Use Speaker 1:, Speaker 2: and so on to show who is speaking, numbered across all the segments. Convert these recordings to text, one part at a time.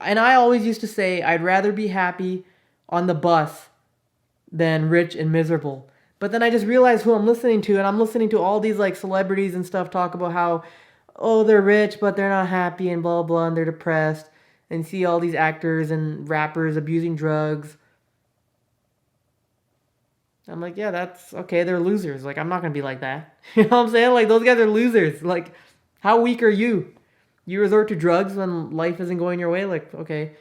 Speaker 1: and I always used to say I'd rather be happy on the bus than rich and miserable. But then I just realized who I'm listening to, and I'm listening to all these like celebrities and stuff talk about how, oh, they're rich but they're not happy and blah blah, and they're depressed, and see all these actors and rappers abusing drugs. I'm like, yeah, that's okay. They're losers. Like, I'm not gonna be like that. You know what I'm saying? Like, those guys are losers. Like, how weak are you? You resort to drugs when life isn't going your way? Like, okay.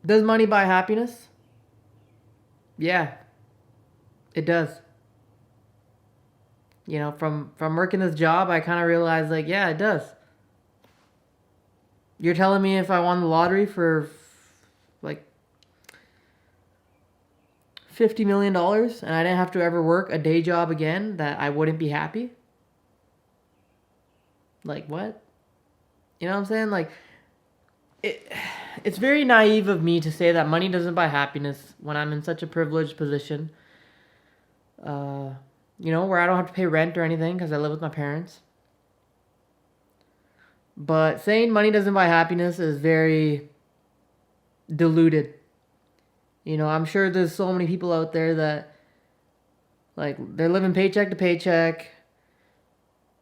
Speaker 1: Does money buy happiness? Yeah, it does. You know, from working this job, I kind of realized, like, yeah, it does. You're telling me if I won the lottery for like $50 million and I didn't have to ever work a day job again, that I wouldn't be happy? Like, what? You know what I'm saying? Like, it, it's very naive of me to say that money doesn't buy happiness when I'm in such a privileged position. Uh, where I don't have to pay rent or anything because I live with my parents. But saying money doesn't buy happiness is very diluted. I'm sure there's so many people out there that, like, they're living paycheck to paycheck.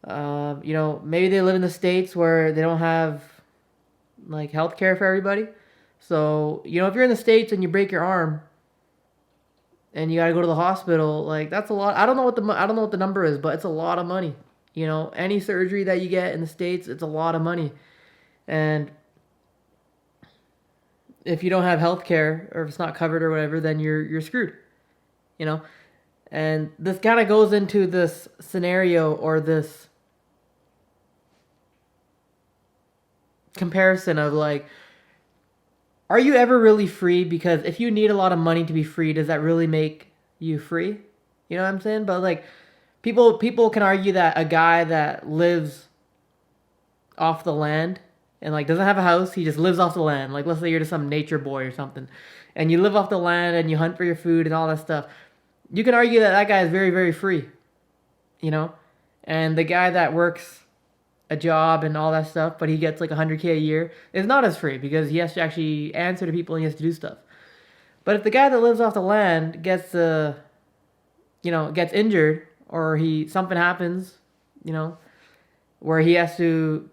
Speaker 1: Maybe they live in the States where they don't have, like, health care for everybody. So, if you're in the States and you break your arm and you got to go to the hospital, like, that's a lot. I don't know what the number is, but it's a lot of money. Any surgery that you get in the States, it's a lot of money. And if you don't have health care or if it's not covered or whatever, then you're screwed. You know? And this kind of goes into this scenario or this comparison of, like, are you ever really free? Because if you need a lot of money to be free, does that really make you free? You know what I'm saying? But, like, people can argue that a guy that lives off the land and, like, doesn't have a house, he just lives off the land. Like, let's say you're just some nature boy or something, and you live off the land and you hunt for your food and all that stuff. You can argue that that guy is very, very free, you know? And the guy that works a job and all that stuff, but he gets like 100K a year, is not as free because he has to actually answer to people and he has to do stuff. But if the guy that lives off the land gets injured or something happens, where he has to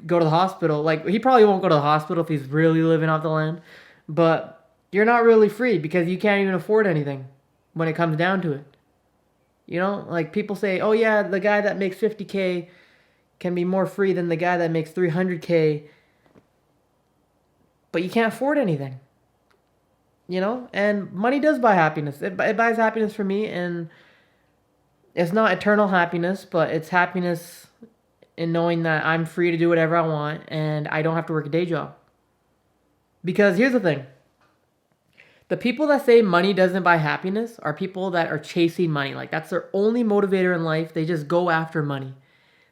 Speaker 1: go to the hospital, like, he probably won't go to the hospital if he's really living off the land, but you're not really free because you can't even afford anything when it comes down to it. Like, people say, oh yeah, the guy that makes 50K can be more free than the guy that makes 300K, but you can't afford anything. And money does buy happiness. It buys happiness for me, and it's not eternal happiness, but it's happiness in knowing that I'm free to do whatever I want and I don't have to work a day job. Because here's the thing. The people that say money doesn't buy happiness are people that are chasing money. Like, that's their only motivator in life. They just go after money.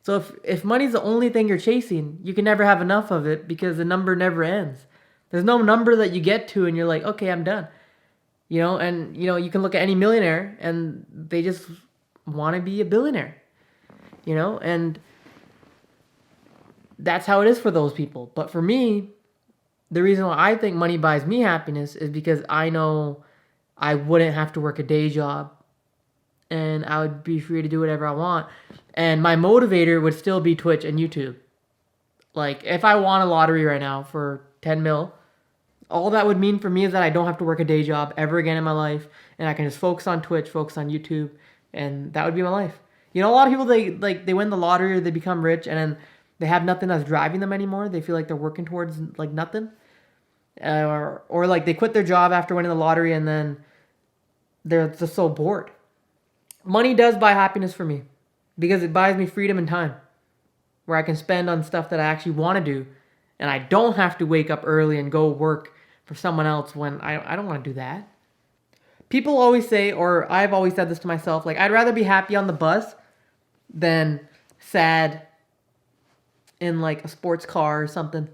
Speaker 1: So if money's the only thing you're chasing, you can never have enough of it because the number never ends. There's no number that you get to and you're like, okay, I'm done. And you can look at any millionaire and they just want to be a billionaire. And that's how it is for those people. But for me, the reason why I think money buys me happiness is because I know I wouldn't have to work a day job and I would be free to do whatever I want. And my motivator would still be Twitch and YouTube. Like, if I won a lottery right now for 10 mil, all that would mean for me is that I don't have to work a day job ever again in my life, and I can just focus on Twitch, focus on YouTube, and that would be my life. A lot of people, they win the lottery or they become rich, and then they have nothing that's driving them anymore. They feel like they're working towards, like, nothing. Or like, they quit their job after winning the lottery, and then they're just so bored. Money does buy happiness for me because it buys me freedom and time where I can spend on stuff that I actually want to do, and I don't have to wake up early and go work for someone else when I don't want to do that. People always say, or I've always said this to myself, like, I'd rather be happy on the bus than sad in, like, a sports car or something.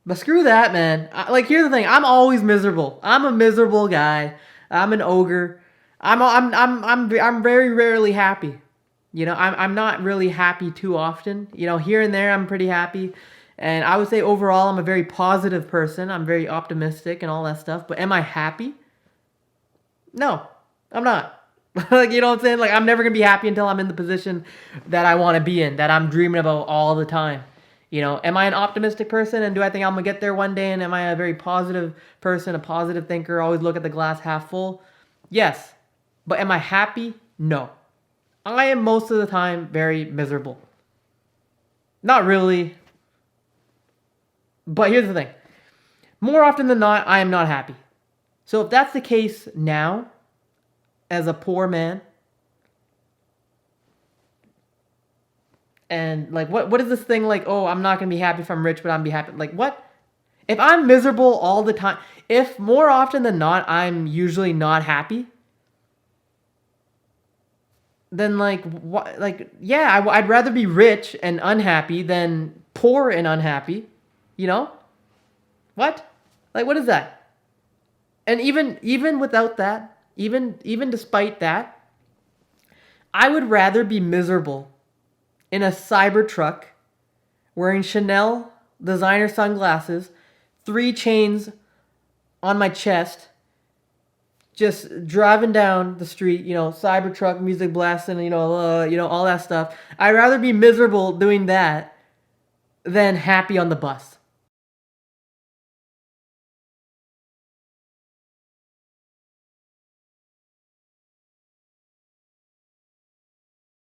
Speaker 1: But screw that, man. Here's the thing. I'm always miserable. I'm a miserable guy. I'm an ogre. I'm very rarely happy. You know, I'm not really happy too often. You know, here and there I'm pretty happy. And I would say overall I'm a very positive person. I'm very optimistic and all that stuff. But am I happy? No, I'm not. Like, you know what I'm saying? Like, I'm never gonna be happy until I'm in the position that I want to be in, that I'm dreaming about all the time. You know, am I an optimistic person, and do I think I'm gonna get there one day? And am I a very positive person, a positive thinker, always look at the glass half full? Yes. But am I happy? No. I am most of the time very miserable. Not really. But here's the thing. More often than not, I am not happy. So if that's the case now, as a poor man, and like what is this thing like, oh, I'm not gonna be happy if I'm rich, but I'm be happy. Like what? If I'm miserable all the time, if more often than not I'm usually not happy, then like what? Like yeah, I'd rather be rich and unhappy than poor and unhappy. You know what? Like what is that? And even without that, even despite that, I would rather be miserable in a cyber truck wearing Chanel designer sunglasses, 3 chains on my chest, just driving down the street, you know, Cybertruck, music blasting, you know, all that stuff. I'd rather be miserable doing that than happy on the bus.